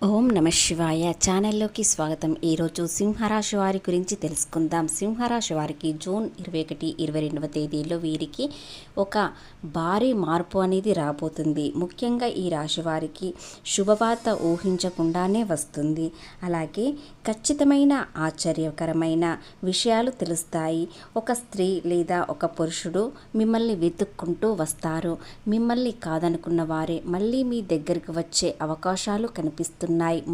ఓం నమ శివాయ ఛానల్లోకి స్వాగతం. ఈరోజు సింహరాశి వారి గురించి తెలుసుకుందాం. సింహరాశి వారికి జూన్ 21, 22వ తేదీలో వీరికి ఒక భారీ మార్పు అనేది రాబోతుంది. ముఖ్యంగా ఈ రాశి వారికి శుభవార్త ఊహించకుండానే వస్తుంది. అలాగే ఖచ్చితమైన ఆశ్చర్యకరమైన విషయాలు తెలుస్తాయి. ఒక స్త్రీ లేదా ఒక పురుషుడు మిమ్మల్ని వెతుక్కుంటూ వస్తారు. మిమ్మల్ని కాదనుకున్న వారే మళ్ళీ మీ దగ్గరికి వచ్చే అవకాశాలు కనిపిస్తున్నాయి.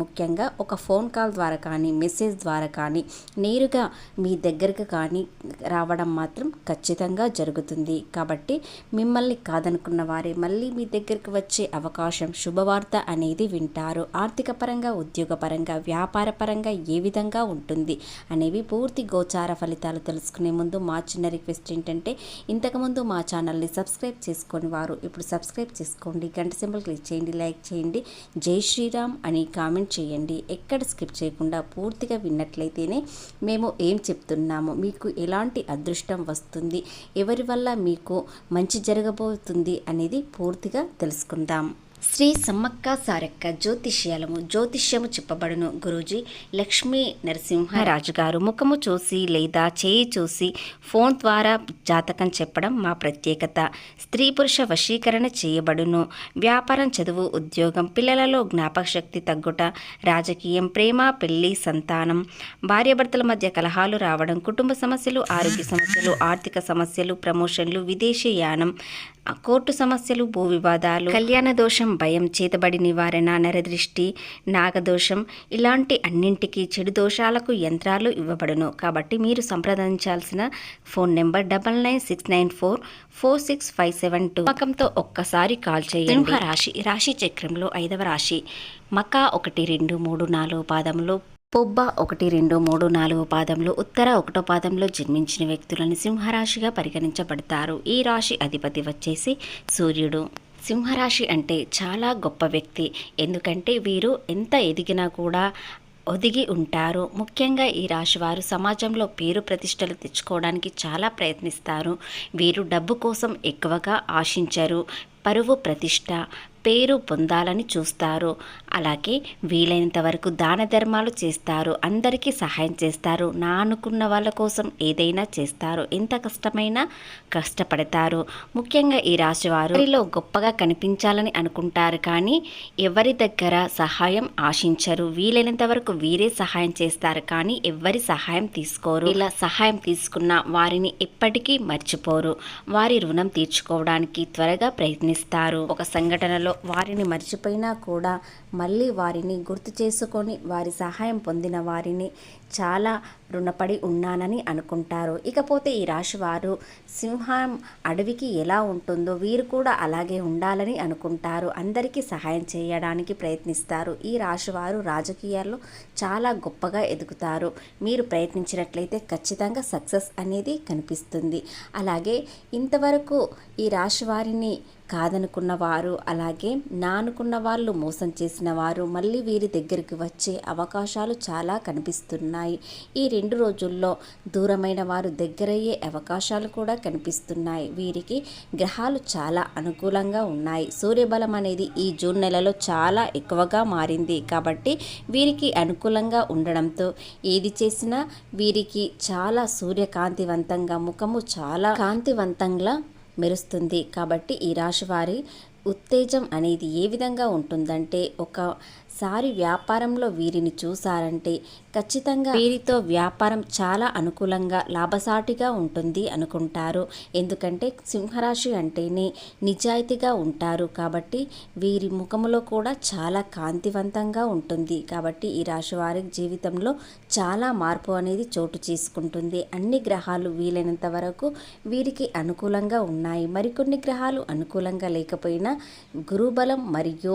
ముఖ్యంగా ఒక ఫోన్ కాల్ ద్వారా కానీ మెసేజ్ ద్వారా కానీ నేరుగా మీ దగ్గరకు కానీ రావడం మాత్రం ఖచ్చితంగా జరుగుతుంది. కాబట్టి మిమ్మల్ని కాదనుకున్న వారే మళ్ళీ మీ దగ్గరికి వచ్చే అవకాశం, శుభవార్త అనేది వింటారు. ఆర్థిక పరంగా, ఉద్యోగపరంగా, వ్యాపార పరంగా ఏ విధంగా ఉంటుంది అనేవి పూర్తి గోచార ఫలితాలు తెలుసుకునే ముందు మా చిన్న రిక్వెస్ట్ ఏంటంటే, ఇంతకుముందు మా ఛానల్ని సబ్స్క్రైబ్ చేసుకొని వారు ఇప్పుడు సబ్స్క్రైబ్ చేసుకోండి, గంట సింబల్ క్లిక్ చేయండి, లైక్ చేయండి, జై శ్రీరామ్ అని కామెంట్ చేయండి. ఎక్కడ స్కిప్ చేయకుండా పూర్తిగా విన్నట్లయితేనే మేము ఏం చెప్తున్నామో, మీకు ఎలాంటి అదృష్టం వస్తుంది, ఎవరి వల్ల మీకు మంచి జరగబోతుంది అనేది పూర్తిగా తెలుసుకుందాం. శ్రీ సమ్మక్క సారక్క జ్యోతిష్యము చెప్పబడును. గురూజీ లక్ష్మీ నరసింహరాజు గారు ముఖము చూసి లేదా చేయి చూసి ఫోన్ ద్వారా జాతకం చెప్పడం మా ప్రత్యేకత. స్త్రీ పురుష వశీకరణ చేయబడును. వ్యాపారం, చదువు, ఉద్యోగం, పిల్లలలో జ్ఞాపక శక్తి తగ్గుట, రాజకీయం, ప్రేమ, పెళ్లి, సంతానం, భార్యాభర్తల మధ్య కలహాలు రావడం, కుటుంబ సమస్యలు, ఆరోగ్య సమస్యలు, ఆర్థిక సమస్యలు, ప్రమోషన్లు, విదేశీయానం, కోర్టు సమస్యలు, భూ వివాదాలు, కళ్యాణ దోషం, భయం, చేతబడి నివారణ, నరదృష్టి, నాగదోషం, ఇలాంటి అన్నింటికీ చెడు దోషాలకు యంత్రాలు ఇవ్వబడును. కాబట్టి మీరు సంప్రదించాల్సిన ఫోన్ నెంబర్ 9969446572. నమ్మకంతో ఒక్కసారి కాల్ చేయండి. సింహరాశి రాశి చక్రంలో 5వ రాశి. మకా 1, 2, 3, 4 పాదములు, పొబ్బ 1, 2, 3, 4 పాదంలో, ఉత్తర 1వ పాదంలో జన్మించిన వ్యక్తులను సింహరాశిగా పరిగణించబడతారు. ఈ రాశి అధిపతి వచ్చేసి సూర్యుడు. సింహరాశి అంటే చాలా గొప్ప వ్యక్తి. ఎందుకంటే వీరు ఎంత ఎదిగినా కూడా ఒదిగి ఉంటారు. ముఖ్యంగా ఈ రాశివారు సమాజంలో పేరు ప్రతిష్టలు తెచ్చుకోవడానికి చాలా ప్రయత్నిస్తారు. వీరు డబ్బు కోసం ఎక్కువగా ఆశించరు. పరువు, ప్రతిష్ట, పేరు పొందాలని చూస్తారు. అలాగే వీలైనంత వరకు దాన ధర్మాలు చేస్తారు. అందరికీ సహాయం చేస్తారు. నా అనుకున్న వాళ్ళ కోసం ఏదైనా చేస్తారు. ఎంత కష్టమైనా కష్టపడతారు. ముఖ్యంగా ఈ రాశి వారిలో గొప్పగా కనిపించాలని అనుకుంటారు, కానీ ఎవరి దగ్గర సహాయం ఆశించరు. వీలైనంత వరకు వీరే సహాయం చేస్తారు, కానీ ఎవరి సహాయం తీసుకోరు. ఇలా సహాయం తీసుకున్న వారిని ఎప్పటికీ మర్చిపోరు. వారి రుణం తీర్చుకోవడానికి త్వరగా ప్రయత్నిస్తారు. ఒక సంఘటనలో వారిని మర్చిపోయినా కూడా మళ్ళీ వారిని గుర్తు చేసుకొని వారి సహాయం పొందిన వారిని చాలా రుణపడి ఉన్నానని అనుకుంటారు. ఇకపోతే ఈ రాశి వారు సింహం అడవికి ఎలా ఉంటుందో వీరు కూడా అలాగే ఉండాలని అనుకుంటారు. అందరికీ సహాయం చేయడానికి ప్రయత్నిస్తారు. ఈ రాశి వారు రాజకీయాల్లో చాలా గొప్పగా ఎదుగుతారు. మీరు ప్రయత్నించినట్లయితే ఖచ్చితంగా సక్సెస్ అనేది కనిపిస్తుంది. అలాగే ఇంతవరకు ఈ రాశి వారిని కాదనుకున్న వారు, అలాగే నా అనుకున్న వాళ్ళు మోసం చేసిన వారు మళ్ళీ వీరి దగ్గరికి వచ్చే అవకాశాలు చాలా కనిపిస్తున్నాయి. ఈ 2 రోజుల్లో దూరమైన వారు దగ్గరయ్యే అవకాశాలు కూడా కనిపిస్తున్నాయి. వీరికి గ్రహాలు చాలా అనుకూలంగా ఉన్నాయి. సూర్యబలం అనేది ఈ జూన్ నెలలో చాలా ఎక్కువగా మారింది. కాబట్టి వీరికి అనుకూలంగా ఉండడంతో ఏది చేసినా వీరికి చాలా సూర్యకాంతివంతంగా, ముఖము చాలా కాంతివంతంగా మెరుస్తుంది. కాబట్టి ఈ రాశి వారి ఉత్తేజం అనేది ఏ విధంగా ఉంటుందంటే, ఒకసారి వ్యాపారంలో వీరిని చూసారంటే ఖచ్చితంగా వీరితో వ్యాపారం చాలా అనుకూలంగా, లాభసాటిగా ఉంటుంది అనుకుంటారు. ఎందుకంటే సింహరాశి అంటేనే నిజాయితీగా ఉంటారు. కాబట్టి వీరి ముఖములో కూడా చాలా కాంతివంతంగా ఉంటుంది. కాబట్టి ఈ రాశి వారి జీవితంలో చాలా మార్పు అనేది చోటు చేసుకుంటుంది. అన్ని గ్రహాలు వీలైనంత వరకు వీరికి అనుకూలంగా ఉన్నాయి. మరికొన్ని గ్రహాలు అనుకూలంగా లేకపోయినా గురుబలం మరియు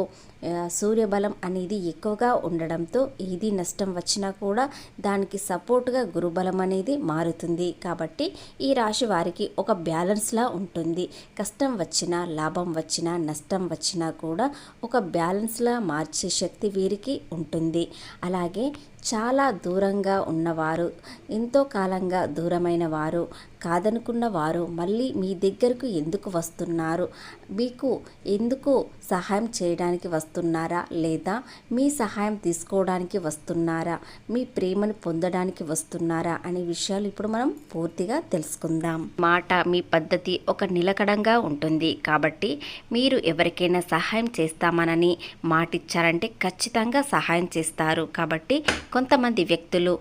సూర్యబలం అనేది ఎక్కువగా ఉండడంతో ఏది నష్టం వచ్చినా కూడా దానికి సపోర్ట్గా గురుబలం అనేది మారుతుంది. కాబట్టి ఈ రాశి వారికి ఒక బ్యాలెన్స్లా ఉంటుంది. కష్టం వచ్చినా, లాభం వచ్చినా, నష్టం వచ్చినా కూడా ఒక బ్యాలెన్స్లా మార్చే శక్తి వీరికి ఉంటుంది. అలాగే చాలా దూరంగా ఉన్నవారు, ఎంతో కాలంగా దూరమైన వారు, కాదనుకున్న వారు మళ్ళీ మీ దగ్గరకు ఎందుకు వస్తున్నారు, మీకు ఎందుకు సహాయం చేయడానికి వస్తున్నారా, లేదా మీ సహాయం తీసుకోవడానికి వస్తున్నారా, మీ ప్రేమను పొందడానికి వస్తున్నారా అనే విషయాలు ఇప్పుడు మనం పూర్తిగా తెలుసుకుందాం. మాట, మీ పద్ధతి ఒక నిలకడంగా ఉంటుంది కాబట్టి మీరు ఎవరికైనా సహాయం చేస్తామనని మాటిచ్చారంటే ఖచ్చితంగా సహాయం చేస్తారు. కాబట్టి కొంతమంది వ్యక్తులు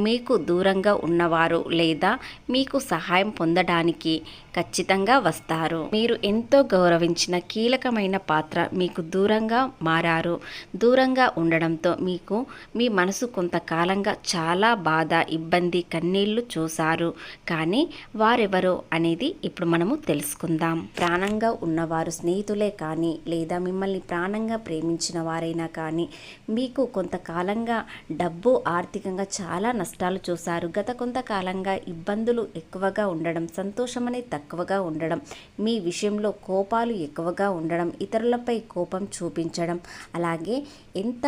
మీకు దూరంగా ఉన్నవారు లేదా మీకు సహాయం పొందడానికి ఖచ్చితంగా వస్తారు. మీరు ఎంతో గౌరవించిన కీలకమైన పాత్ర మీకు దూరంగా మారారు. దూరంగా ఉండడంతో మీకు మీ మనసు కొంతకాలంగా చాలా బాధ, ఇబ్బంది, కన్నీళ్లు చూశారు. కానీ వారెవరో అనేది ఇప్పుడు మనము తెలుసుకుందాం. ప్రాణంగా ఉన్నవారు స్నేహితులే కానీ లేదా మిమ్మల్ని ప్రాణంగా ప్రేమించిన వారైనా కానీ మీకు కొంతకాలంగా డబ్బు, ఆర్థికంగా చాలా నష్టాలు చూశారు. గత కొంతకాలంగా ఇబ్బందులు ఎక్కువగా ఉండడం, సంతోషం అనేది తక్కువగా ఉండడం, మీ విషయంలో కోపాలు ఎక్కువగా ఉండడం, ఇతరులపై కోపం చూపించడం, అలాగే ఎంత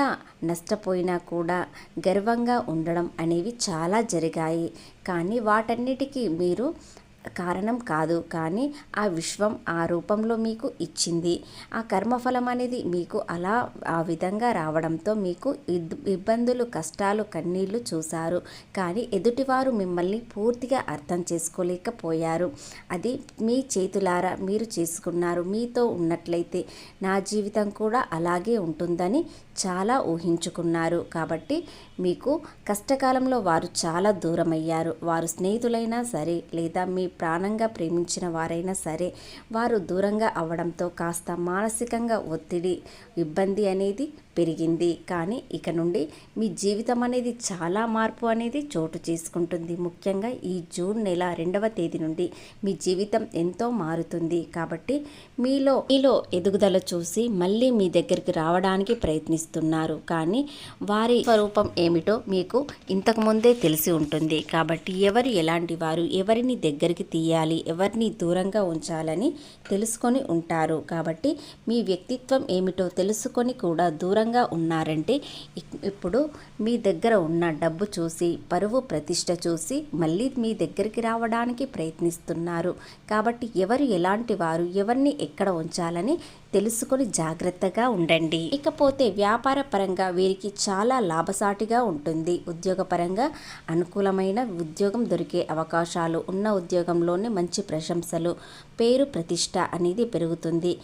నష్టపోయినా కూడా గర్వంగా ఉండడం అనేవి చాలా జరిగాయి. కానీ వాటన్నిటికీ మీరు కారణం కాదు, కానీ ఆ విశ్వం ఆ రూపంలో మీకు ఇచ్చింది. ఆ కర్మఫలం అనేది మీకు అలా ఆ విధంగా రావడంతో మీకు ఇబ్బందులు, కష్టాలు, కన్నీళ్లు చూశారు. కానీ ఎదుటివారు మిమ్మల్ని పూర్తిగా అర్థం చేసుకోలేకపోయారు. అది మీ చేతులారా మీరు చేసుకున్నారు. మీతో ఉన్నట్లయితే నా జీవితం కూడా అలాగే ఉంటుందని చాలా ఊహించుకున్నారు. కాబట్టి మీకు కష్టకాలంలో వారు చాలా దూరమయ్యారు. వారు స్నేహితులైనా సరే లేదా మీ ప్రాణంగా ప్రేమించిన వారైనా సరే వారు దూరంగా అవ్వడంతో కాస్త మానసికంగా ఒత్తిడి, ఇబ్బంది అనేది పెరిగింది. కానీ ఇక నుండి మీ జీవితం అనేది చాలా మార్పు అనేది చోటు చేసుకుంటుంది. ముఖ్యంగా ఈ జూన్ నెల 2వ తేదీ నుండి మీ జీవితం ఎంతో మారుతుంది. కాబట్టి మీలో ఎదుగుదల చూసి మళ్ళీ మీ దగ్గరికి రావడానికి ప్రయత్నిస్తున్నారు. కానీ వారి స్వరూపం ఏమిటో మీకు ఇంతకుముందే తెలిసి ఉంటుంది. కాబట్టి ఎవరు ఎలాంటి వారు, ఎవరిని దగ్గరికి తీయాలి, ఎవరిని దూరంగా ఉంచాలని తెలుసుకొని ఉంటారు. కాబట్టి మీ వ్యక్తిత్వం ఏమిటో తెలుసుకొని కూడా దూరంగా ఉన్నారంటే ఇప్పుడు మీ దగ్గర ఉన్న డబ్బు చూసి, పరువు ప్రతిష్ట చూసి మళ్ళీ మీ దగ్గరికి రావడానికి ప్రయత్నిస్తున్నారు. కాబట్టి ఎవరు ఎలాంటి వారు, ఎవరిని ఎక్కడ ఉంచాలని తెలుసుకొని జాగ్రత్తగా ఉండండి. ఇకపోతే వ్యాపార పరంగా వీరికి చాలా లాభసాటిగా ఉంటుంది. ఉద్యోగపరంగా అనుకూలమైన ఉద్యోగం దొరికే అవకాశాలు, ఉన్న ఉద్యోగంలోనే మంచి ప్రశంసలు, పేరు ప్రతిష్ట అనేది పెరుగుతుంది.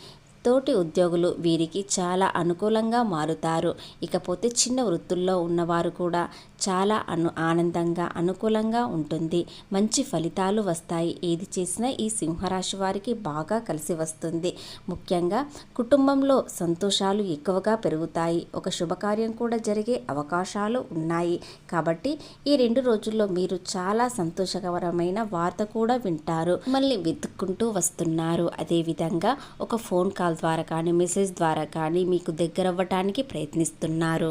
తోటి ఉద్యోగులు వీరికి చాలా అనుకూలంగా మారుతారు. ఇకపోతే చిన్న వృత్తుల్లో ఉన్నవారు కూడా చాలా ఆనందంగా, అనుకూలంగా ఉంటుంది. మంచి ఫలితాలు వస్తాయి. ఏది చేసినా ఈ సింహరాశి వారికి బాగా కలిసి వస్తుంది. ముఖ్యంగా కుటుంబంలో సంతోషాలు ఎక్కువగా పెరుగుతాయి. ఒక శుభకార్యం కూడా జరిగే అవకాశాలు ఉన్నాయి. కాబట్టి ఈ 2 రోజుల్లో మీరు చాలా సంతోషకరమైన వార్త కూడా వింటారు. మళ్ళీ వెతుక్కుంటూ వస్తున్నారు. అదేవిధంగా ఒక ఫోన్ కాల్ ద్వారా కానీ, మెసేజ్ ద్వారా కానీ మీకు దగ్గరవ్వటానికి ప్రయత్నిస్తున్నారు.